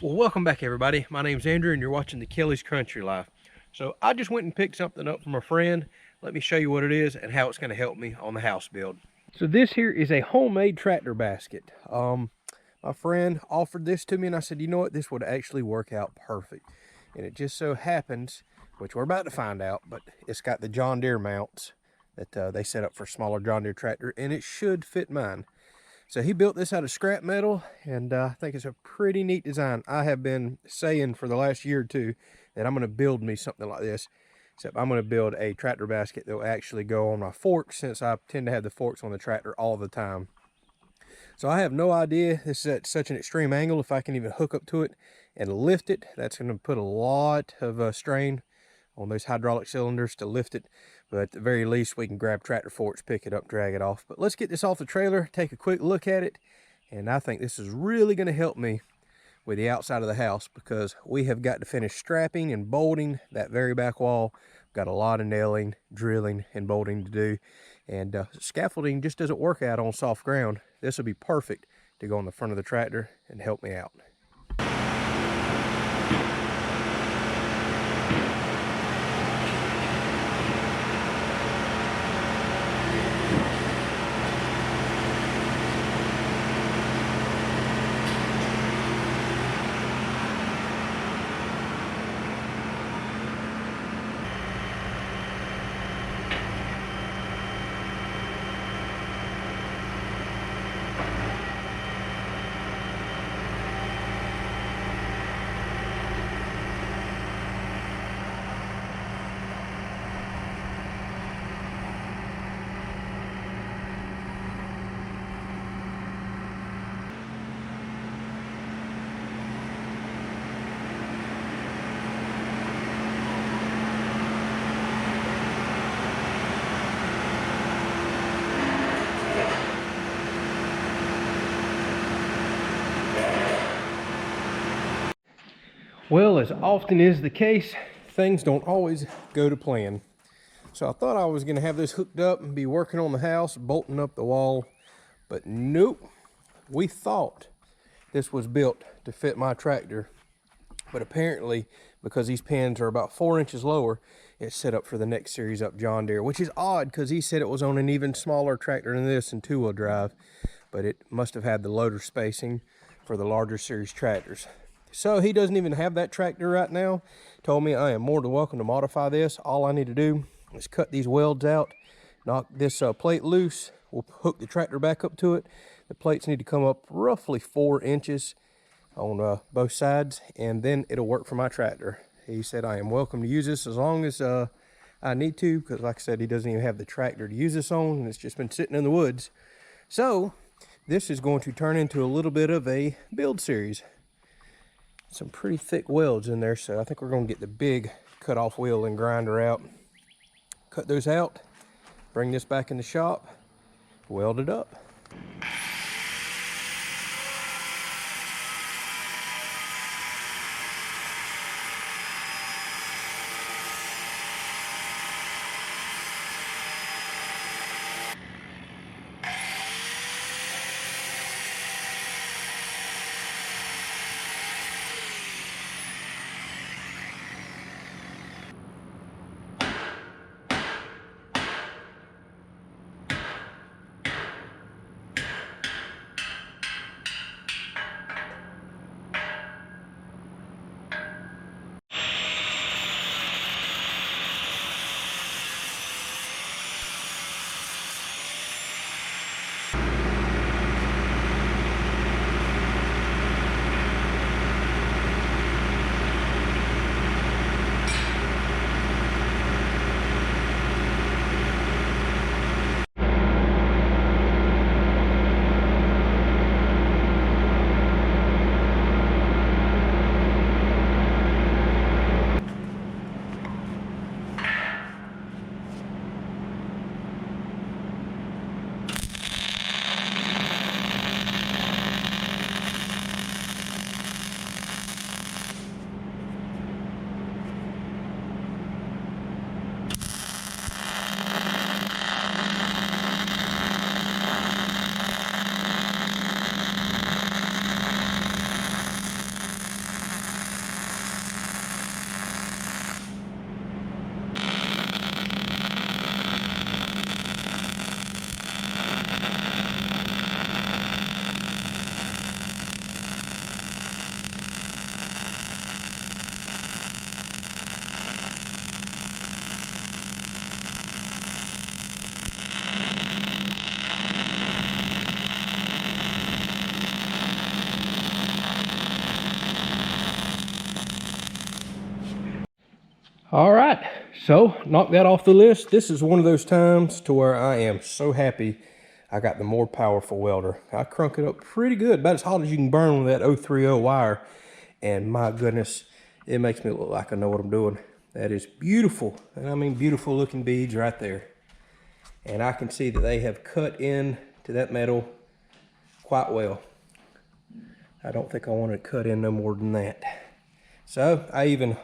Well, welcome back everybody. My name's Andrew and you're watching the Kelly's Country Life. So I just went and picked something up from a friend. Let me show you what it is and how it's going to help me on the house build. So this here is a homemade tractor basket. My friend offered this to me and I said, you know what, this would actually work out perfect. And it just so happens, which we're about to find out, but it's got the John Deere mounts that they set up for smaller John Deere tractor, and it should fit mine. So he built this out of scrap metal, and I think it's a pretty neat design. I have been saying for the last year or two that I'm going to build me something like this, except I'm going to build a tractor basket that will actually go on my forks, since I tend to have the forks on the tractor all the time. So I have no idea, this is at such an extreme angle, if I can even hook up to it and lift it. That's going to put a lot of strain on those hydraulic cylinders to lift it, but at the very least we can grab tractor forks, pick it up, drag it off. But let's get this off the trailer, take a quick look at it, and I think this is really going to help me with the outside of the house, because we have got to finish strapping and bolting that very back wall. Got a lot of nailing, drilling, and bolting to do, and scaffolding just doesn't work out on soft ground. This will be perfect to go on the front of the tractor and help me out. Well, as often is the case, things don't always go to plan. So I thought I was going to have this hooked up and be working on the house, bolting up the wall, but nope. We thought this was built to fit my tractor, but apparently, because these pins are about 4 inches lower, it's set up for the next series up John Deere, which is odd because he said it was on an even smaller tractor than this in 2-wheel drive, but it must have had the loader spacing for the larger series tractors. So he doesn't even have that tractor right now. Told me I am more than welcome to modify this. All I need to do is cut these welds out, knock this plate loose. We'll hook the tractor back up to it. The plates need to come up roughly 4 inches on both sides, and then it'll work for my tractor. He said I am welcome to use this as long as I need to, because like I said, he doesn't even have the tractor to use this on, and it's just been sitting in the woods. So this is going to turn into a little bit of a build series. Some pretty thick welds in there, so I think we're going to get the big cut-off wheel and grinder out, cut those out, bring this back in the shop, weld it up. All right, so knock that off the list. This is one of those times to where I am so happy I got the more powerful welder. I crunk it up pretty good, about as hot as you can burn with that 030 wire. And my goodness, it makes me look like I know what I'm doing. That is beautiful, and I mean beautiful looking beads right there. And I can see that they have cut in to that metal quite well. I don't think I want to cut in no more than that. So I even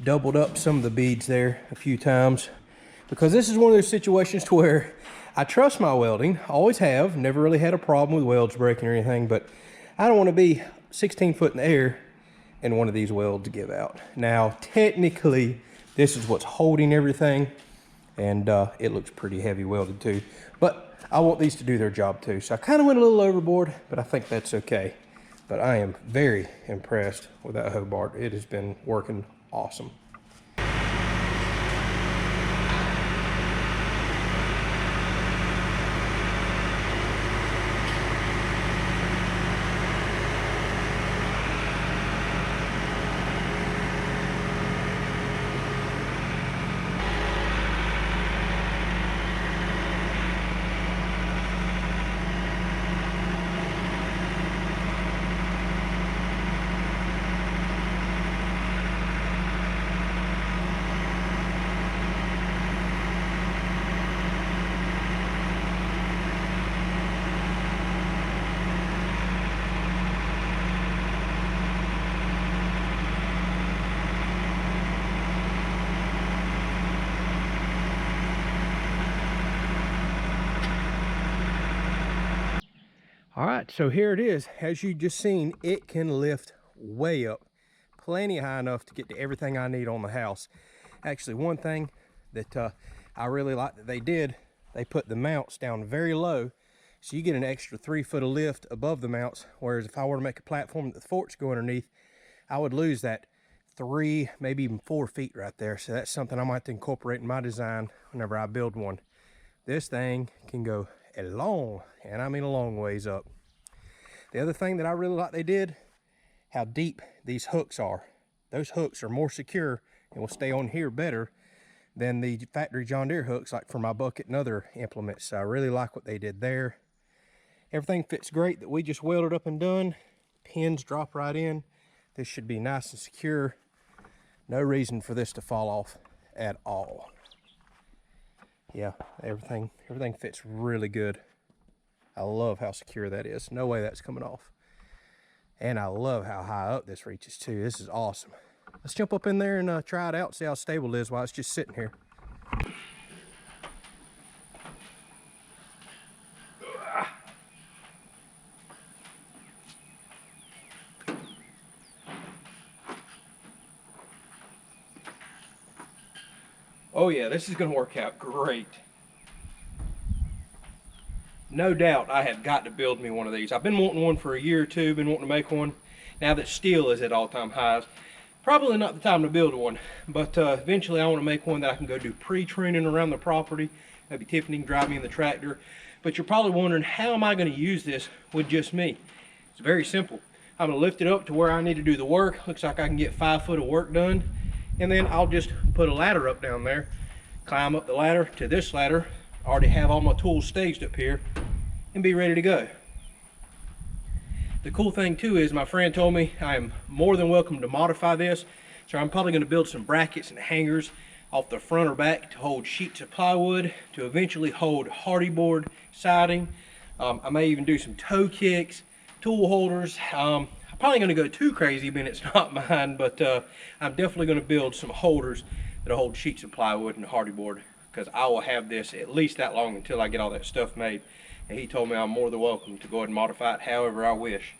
doubled up some of the beads there a few times, because this is one of those situations to where I trust my welding, always have, never really had a problem with welds breaking or anything, but I don't want to be 16 foot in the air and one of these welds give out. Now, technically, this is what's holding everything, and it looks pretty heavy welded too, but I want these to do their job too. So I kind of went a little overboard, but I think that's okay. But I am very impressed with that Hobart. It has been working awesome. All right, so here it is. As you just seen, it can lift way up, plenty high enough to get to everything I need on the house. Actually, one thing that I really like that they did, they put the mounts down very low, so you get an extra 3 foot of lift above the mounts, whereas if I were to make a platform that the forks go underneath, I would lose that 3, maybe even 4 feet right there. So that's something I might have to incorporate in my design whenever I build one. This thing can go a long, and I mean a long ways up. The other thing that I really like they did, how deep these hooks are. Those hooks are more secure and will stay on here better than the factory John Deere hooks, like for my bucket and other implements. So I really like what they did there. Everything fits great that we just welded up and done. Pins drop right in. This should be nice and secure. No reason for this to fall off at all. Yeah, everything fits really good. I love how secure that is. No way that's coming off. And I love how high up this reaches too. This is awesome. Let's jump up in there and try it out, see how stable it is while it's just sitting here. Oh yeah, this is gonna work out great. No doubt I have got to build me one of these. I've been wanting one for a year or two, been wanting to make one. Now that steel is at all-time highs, probably not the time to build one, but eventually I want to make one that I can go do pre-training around the property. Maybe Tiffany can drive me in the tractor. But you're probably wondering, how am I going to use this with just me? It's very simple. I'm going to lift it up to where I need to do the work. Looks like I can get 5 foot of work done. And then I'll just put a ladder up down there, climb up the ladder to this ladder. I already have all my tools staged up here and be ready to go. The cool thing too is my friend told me I am more than welcome to modify this. So I'm probably going to build some brackets and hangers off the front or back to hold sheets of plywood, to eventually hold hardy board siding. I may even do some toe kicks, tool holders. I'm probably going to go too crazy when it's not mine, but I'm definitely going to build some holders that'll hold sheets of plywood and hardy board, because I will have this at least that long until I get all that stuff made. And he told me I'm more than welcome to go ahead and modify it however I wish.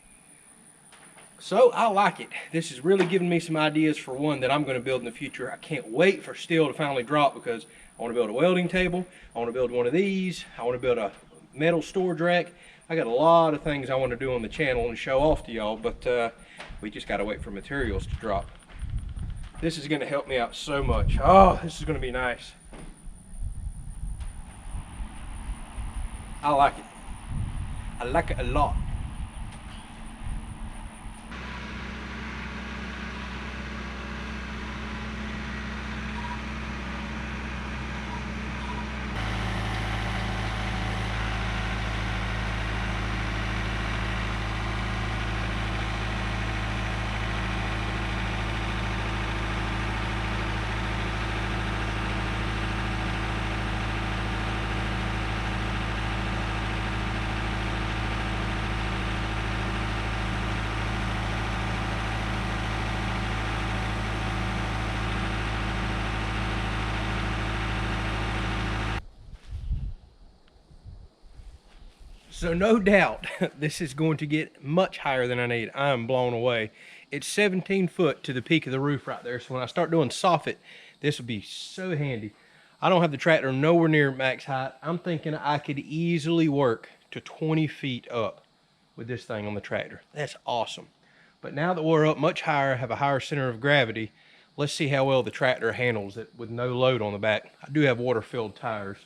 So I like it. This is really giving me some ideas for one that I'm going to build in the future. I can't wait for steel to finally drop, because I want to build a welding table. I want to build one of these. I want to build a metal storage rack. I got a lot of things I want to do on the channel and show off to y'all, but we just got to wait for materials to drop. This is going to help me out so much. Oh, this is going to be nice. I like it. I like it a lot. So no doubt this is going to get much higher than I need. I'm blown away. It's 17 foot to the peak of the roof right there. So when I start doing soffit, this will be so handy. I don't have the tractor nowhere near max height. I'm thinking I could easily work to 20 feet up with this thing on the tractor. That's awesome. But now that we're up much higher, have a higher center of gravity, let's see how well the tractor handles it with no load on the back. I do have water-filled tires.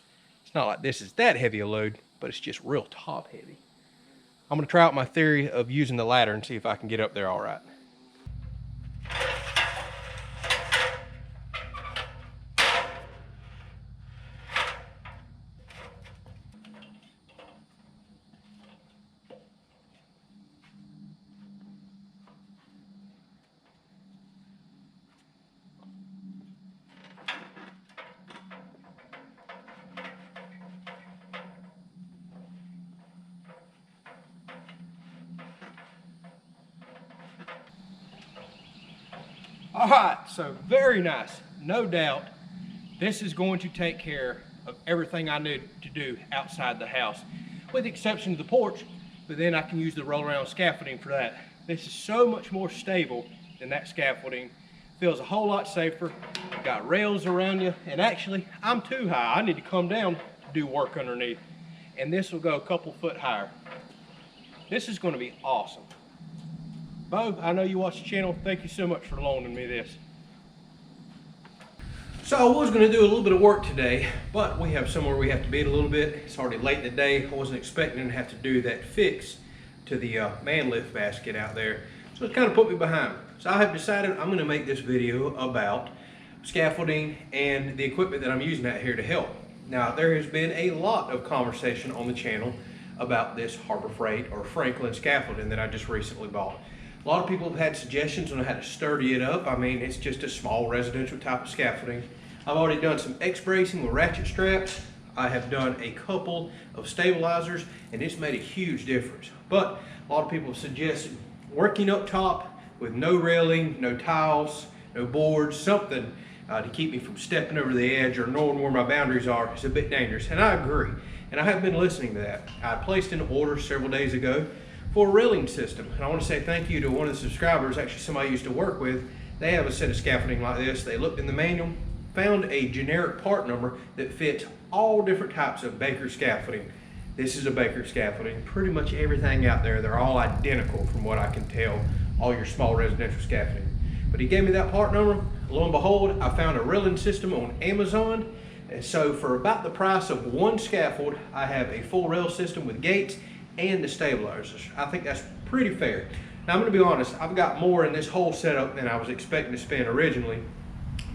It's not like this is that heavy a load, but it's just real top heavy. I'm gonna try out my theory of using the ladder and see if I can get up there all right. All right, so very nice. No doubt, this is going to take care of everything I need to do outside the house, with the exception of the porch, but then I can use the roll around scaffolding for that. This is so much more stable than that scaffolding. Feels a whole lot safer. You've got rails around you, and actually, I'm too high. I need to come down to do work underneath, and this will go a couple foot higher. This is gonna be awesome. Bo, I know you watch the channel. Thank you so much for loaning me this. So I was going to do a little bit of work today, but we have somewhere we have to be in a little bit. It's already late in the day. I wasn't expecting to have to do that fix to the man lift basket out there. So it kind of put me behind. So I have decided I'm going to make this video about scaffolding and the equipment that I'm using out here to help. Now, there has been a lot of conversation on the channel about this Harbor Freight or Franklin scaffolding that I just recently bought. A lot of people have had suggestions on how to sturdy it up. I mean, it's just a small residential type of scaffolding. I've already done some X-bracing with ratchet straps. I have done a couple of stabilizers, and it's made a huge difference. But a lot of people have suggested working up top with no railing, no tiles, no boards, something to keep me from stepping over the edge or knowing where my boundaries are is a bit dangerous. And I agree. And I have been listening to that. I placed an order several days ago for a railing system. And I want to say thank you to one of the subscribers, actually somebody I used to work with. They have a set of scaffolding like this. They looked in the manual, found a generic part number that fits all different types of Baker scaffolding. This is a Baker scaffolding. Pretty much everything out there, they're all identical from what I can tell, all your small residential scaffolding. But he gave me that part number. Lo and behold, I found a railing system on Amazon. And so for about the price of one scaffold, I have a full rail system with gates and the stabilizers. I think that's pretty fair. Now I'm gonna be honest, I've got more in this whole setup than I was expecting to spend originally,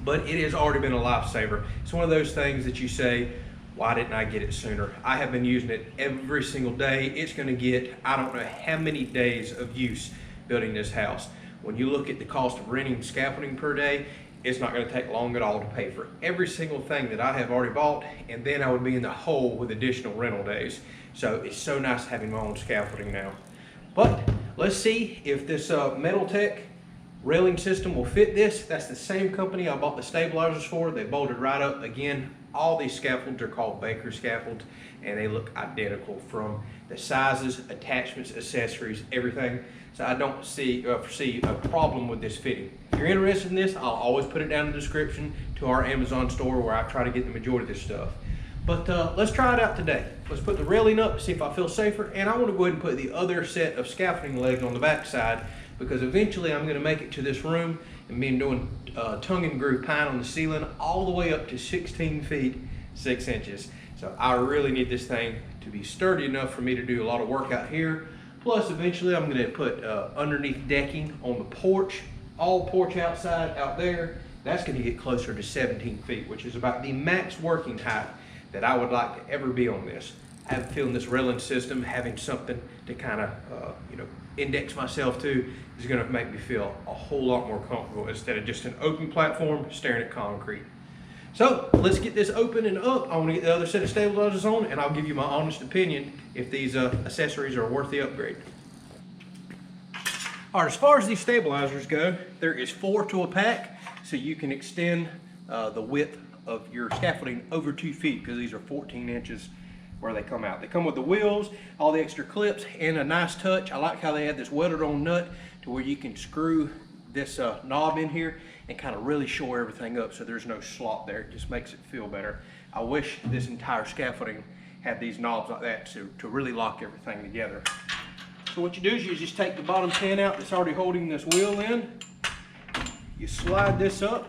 but it has already been a lifesaver. It's one of those things that you say, why didn't I get it sooner? I have been using it every single day. It's gonna get, I don't know how many days of use building this house. When you look at the cost of renting scaffolding per day, it's not gonna take long at all to pay for every single thing that I have already bought, and then I would be in the hole with additional rental days. So it's so nice having my own scaffolding now. But let's see if this Metaltech railing system will fit this. That's the same company I bought the stabilizers for. They bolted right up. Again, all these scaffolds are called Baker scaffolds, and they look identical from the sizes, attachments, accessories, everything. So I don't foresee a problem with this fitting. If you're interested in this, I'll always put it down in the description to our Amazon store where I try to get the majority of this stuff. But let's try it out today. Let's put the railing up, see if I feel safer, and I want to go ahead and put the other set of scaffolding legs on the back side, because eventually I'm going to make it to this room and be doing tongue and groove pine on the ceiling all the way up to 16 feet 6 inches. So I really need this thing to be sturdy enough for me to do a lot of work out here. Plus eventually I'm going to put underneath decking on the porch, all porch outside out there. That's going to get closer to 17 feet, which is about the max working height that I would like to ever be on this. I have a feeling this railing system, having something to kind of index myself to, is going to make me feel a whole lot more comfortable instead of just an open platform staring at concrete. So let's get this open and up. I want to get the other set of stabilizers on, and I'll give you my honest opinion if these accessories are worth the upgrade. All right, as far as these stabilizers go, there is 4 to a pack, so you can extend the width of your scaffolding over 2 feet, because these are 14 inches where they come out. They come with the wheels, all the extra clips, and a nice touch. I like how they had this welded on nut to where you can screw this knob in here and kind of really shore everything up so there's no slop there. It just makes it feel better. I wish this entire scaffolding had these knobs like that to really lock everything together. So what you do is you just take the bottom pin out that's already holding this wheel in. You slide this up,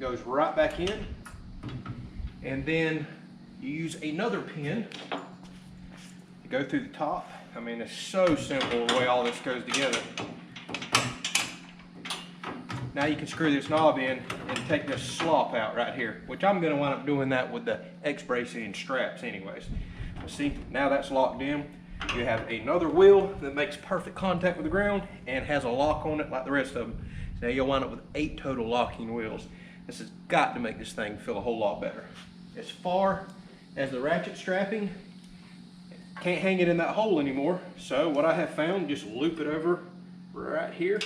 goes right back in, and then you use another pin to go through the top. I mean, it's so simple the way all this goes together. Now you can screw this knob in and take this slop out right here, which I'm going to wind up doing that with the X-bracing and straps anyways. See, now that's locked in. You have another wheel that makes perfect contact with the ground and has a lock on it like the rest of them. So now you'll wind up with 8 total locking wheels. This has got to make this thing feel a whole lot better. As far as the ratchet strapping, can't hang it in that hole anymore. So what I have found, just loop it over right here.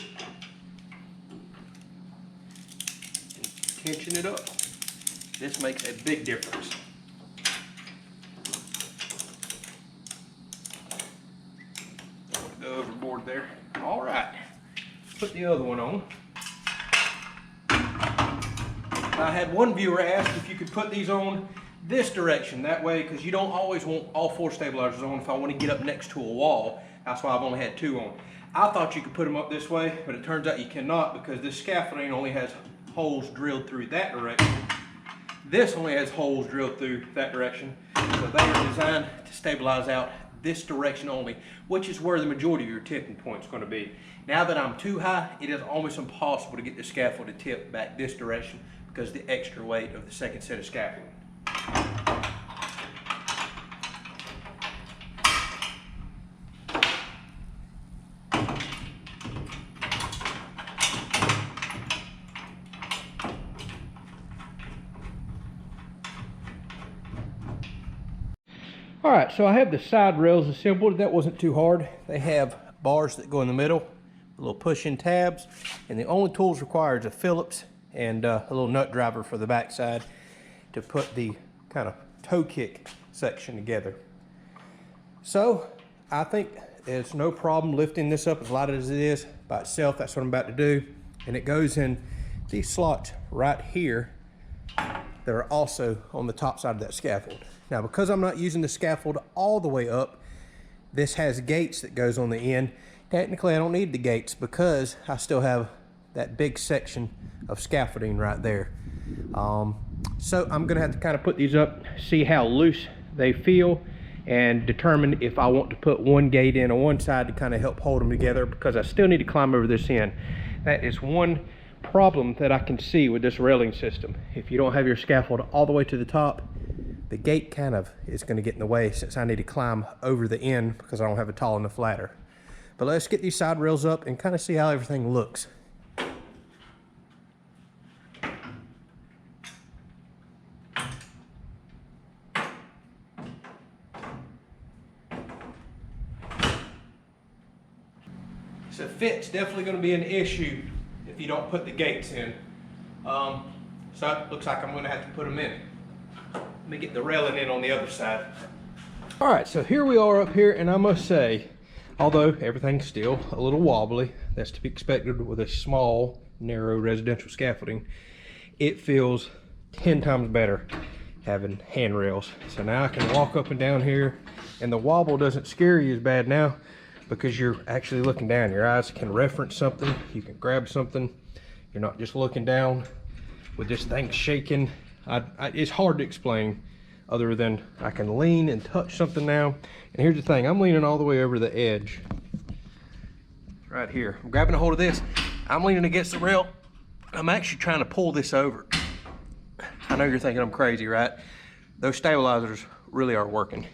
And tension it up. This makes a big difference. Go overboard there. All right, put the other one on. I had one viewer ask if you could put these on this direction, that way, because you don't always want all 4 stabilizers on if I want to get up next to a wall. That's why I've only had 2 on. I thought you could put them up this way, but it turns out you cannot, because this scaffolding only has holes drilled through that direction. This only has holes drilled through that direction, so they are designed to stabilize out this direction only, which is where the majority of your tipping point is going to be. Now that I'm too high, it is almost impossible to get the scaffold to tip back this direction because of the extra weight of the second set of scaffolding. All right, so I have the side rails assembled. That wasn't too hard. They have bars that go in the middle, little push-in tabs, and the only tools required is a Phillips and a little nut driver for the backside to put the kind of toe kick section together. So I think it's no problem lifting this up as light as it is by itself. That's what I'm about to do. And it goes in these slots right here that are also on the top side of that scaffold. Now, because I'm not using the scaffold all the way up, this has gates that goes on the end. Technically, I don't need the gates because I still have that big section of scaffolding right there. So I'm gonna have to kind of put these up, see how loose they feel, and determine if I want to put one gate in on one side to kind of help hold them together, because I still need to climb over this end. That is one problem that I can see with this railing system. If you don't have your scaffold all the way to the top, the gate kind of is going to get in the way, since I need to climb over the end because I don't have a tall enough ladder. But let's get these side rails up and kind of see how everything looks. So fit's definitely going to be an issue if you don't put the gates in. So it looks like I'm going to have to put them in. Let me get the railing in on the other side. All right, so here we are up here, and I must say, although everything's still a little wobbly, that's to be expected with a small, narrow residential scaffolding, it feels 10 times better having handrails. So now I can walk up and down here, and the wobble doesn't scare you as bad now because you're actually looking down. Your eyes can reference something, you can grab something. You're not just looking down with this thing shaking. It's hard to explain other than I can lean and touch something now. And here's the thing, I'm leaning all the way over the edge. Right here, I'm grabbing a hold of this. I'm leaning against the rail. I'm actually trying to pull this over. I know you're thinking I'm crazy, right? Those stabilizers really are working.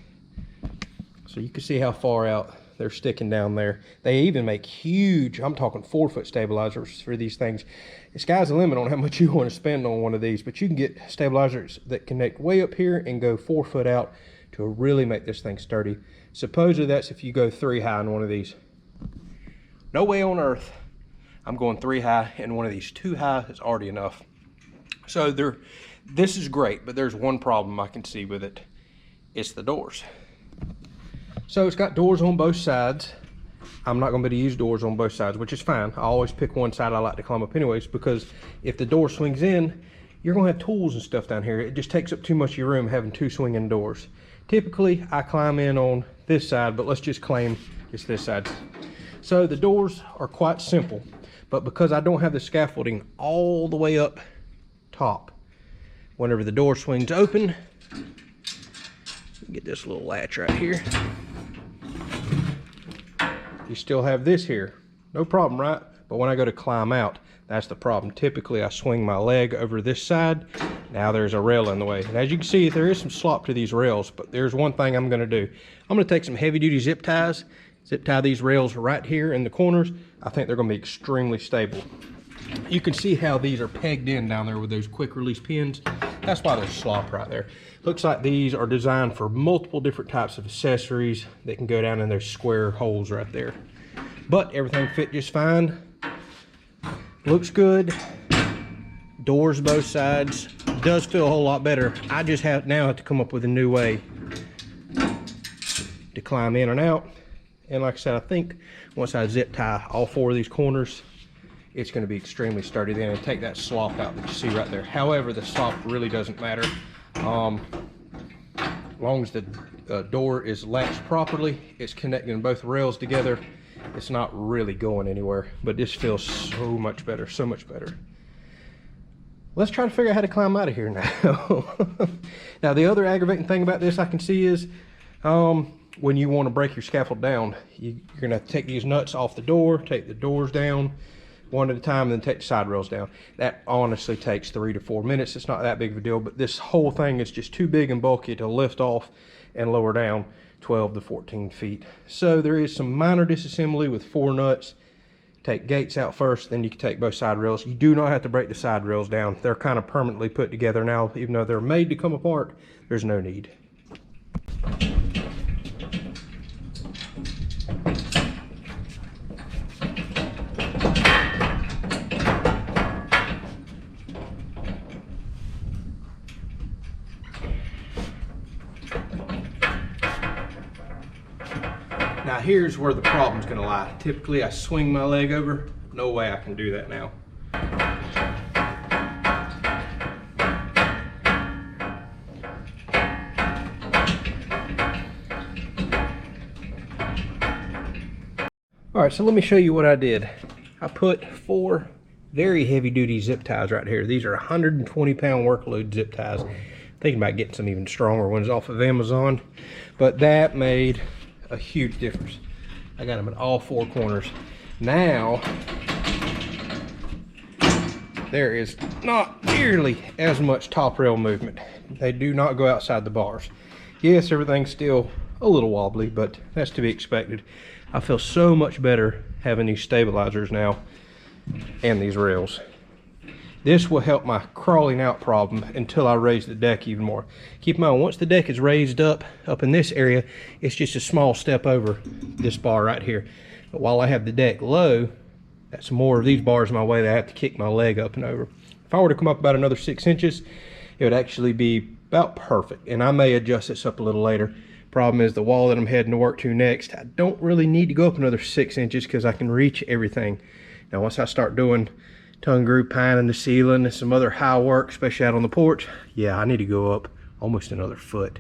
So you can see how far out they're sticking down there. They even make huge, I'm talking 4-foot stabilizers for these things. The sky's the limit on how much you want to spend on one of these, but you can get stabilizers that connect way up here and go 4 foot out to really make this thing sturdy. Supposedly that's if you go 3 high in one of these. No way on earth I'm going 3 high, and one of these 2 high is already enough. So This is great, but there's one problem I can see with it. It's the doors. So it's got doors on both sides. I'm not going to be able to use doors on both sides, which is fine. I always pick one side I like to climb up anyways, because if the door swings in, you're going to have tools and stuff down here. It just takes up too much of your room having two swinging doors. Typically, I climb in on this side, but let's just claim it's this side. So the doors are quite simple, but because I don't have the scaffolding all the way up top, whenever the door swings open, get this little latch right here. You still have this here, no problem, right? But when I go to climb out, that's the problem. Typically I swing my leg over this side. Now there's a rail in the way. And as you can see, there is some slop to these rails, but there's one thing I'm gonna do. I'm gonna take some heavy duty zip ties, zip tie these rails right here in the corners. I think they're gonna be extremely stable. You can see how these are pegged in down there with those quick release pins. That's why there's slop right there. Looks like these are designed for multiple different types of accessories that can go down in those square holes right there. But everything fit just fine. Looks good. Doors both sides. Does feel a whole lot better. I just now have to come up with a new way to climb in and out. And like I said, I think once I zip tie all four of these corners, it's going to be extremely sturdy then, and take that slop out that you see right there. However, the slop really doesn't matter. As long as the door is latched properly, it's connecting both rails together, it's not really going anywhere. But this feels so much better, so much better. Let's try to figure out how to climb out of here now. Now the other aggravating thing about this I can see is when you want to break your scaffold down, you're going to have to take these nuts off the door, take the doors down one at a time, and then take the side rails down. That honestly takes 3 to 4 minutes. It's not that big of a deal, but this whole thing is just too big and bulky to lift off and lower down 12 to 14 feet. So there is some minor disassembly with 4 nuts. Take gates out first, then you can take both side rails. You do not have to break the side rails down. They're kind of permanently put together now. Even though they're made to come apart, there's no need. Now here's where the problem's gonna lie. Typically I swing my leg over. No way I can do that now. All right, so let me show you what I did. I put 4 very heavy duty zip ties right here. These are 120-pound workload zip ties. Thinking about getting some even stronger ones off of Amazon, but that made a huge difference. I got them in all 4 corners. Now there is not nearly as much top rail movement. They do not go outside the bars. Yes, everything's still a little wobbly, but that's to be expected. I feel so much better having these stabilizers now and these rails. This will help my crawling out problem until I raise the deck even more. Keep in mind, once the deck is raised up in this area, it's just a small step over this bar right here. But while I have the deck low, that's more of these bars in my way that I have to kick my leg up and over. If I were to come up about another 6 inches, it would actually be about perfect. And I may adjust this up a little later. Problem is the wall that I'm heading to work to next, I don't really need to go up another 6 inches because I can reach everything. Now once I start doing tongue groove pine in the ceiling and some other high work, especially out on the porch, yeah, I need to go up almost another foot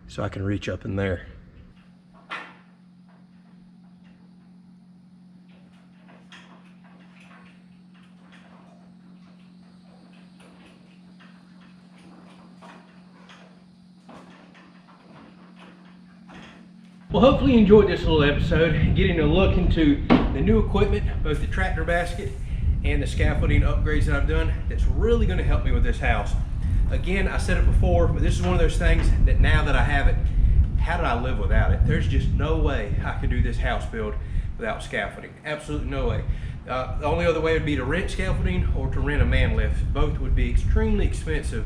so I can reach up in there. Well, hopefully you enjoyed this little episode, getting a look into the new equipment, both the tractor basket and the scaffolding upgrades that I've done. That's really going to help me with this house. Again, I said it before, but this is one of those things that now that I have it, how did I live without it? There's just no way I could do this house build without scaffolding. Absolutely no way. The only other way would be to rent scaffolding or to rent a man lift. Both would be extremely expensive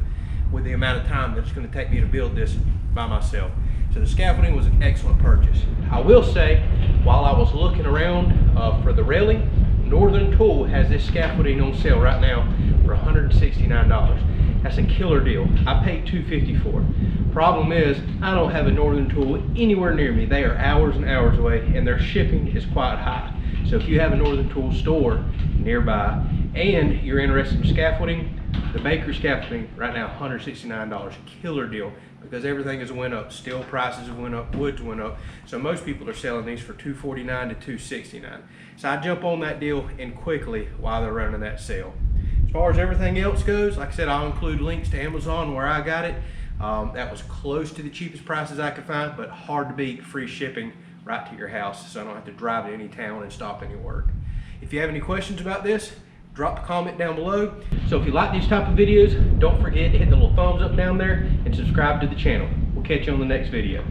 with the amount of time that it's going to take me to build this by myself. So the scaffolding was an excellent purchase. I will say, while I was looking around for the railing, Northern Tool has this scaffolding on sale right now for $169. That's a killer deal. I paid $250 for it. Problem is, I don't have a Northern Tool anywhere near me. They are hours and hours away, and their shipping is quite high. So if you have a Northern Tool store nearby and you're interested in scaffolding, the Baker scaffolding right now, $169, killer deal, because everything has went up. Steel prices have went up, woods went up. So most people are selling these for $249 to $269. So I jump on that deal and quickly while they're running that sale. As far as everything else goes, like I said, I'll include links to Amazon where I got it. That was close to the cheapest prices I could find, but hard to beat free shipping right to your house, so I don't have to drive to any town and stop any work. If you have any questions about this, drop a comment down below. So if you like these type of videos, don't forget to hit the little thumbs up down there and subscribe to the channel. We'll catch you on the next video.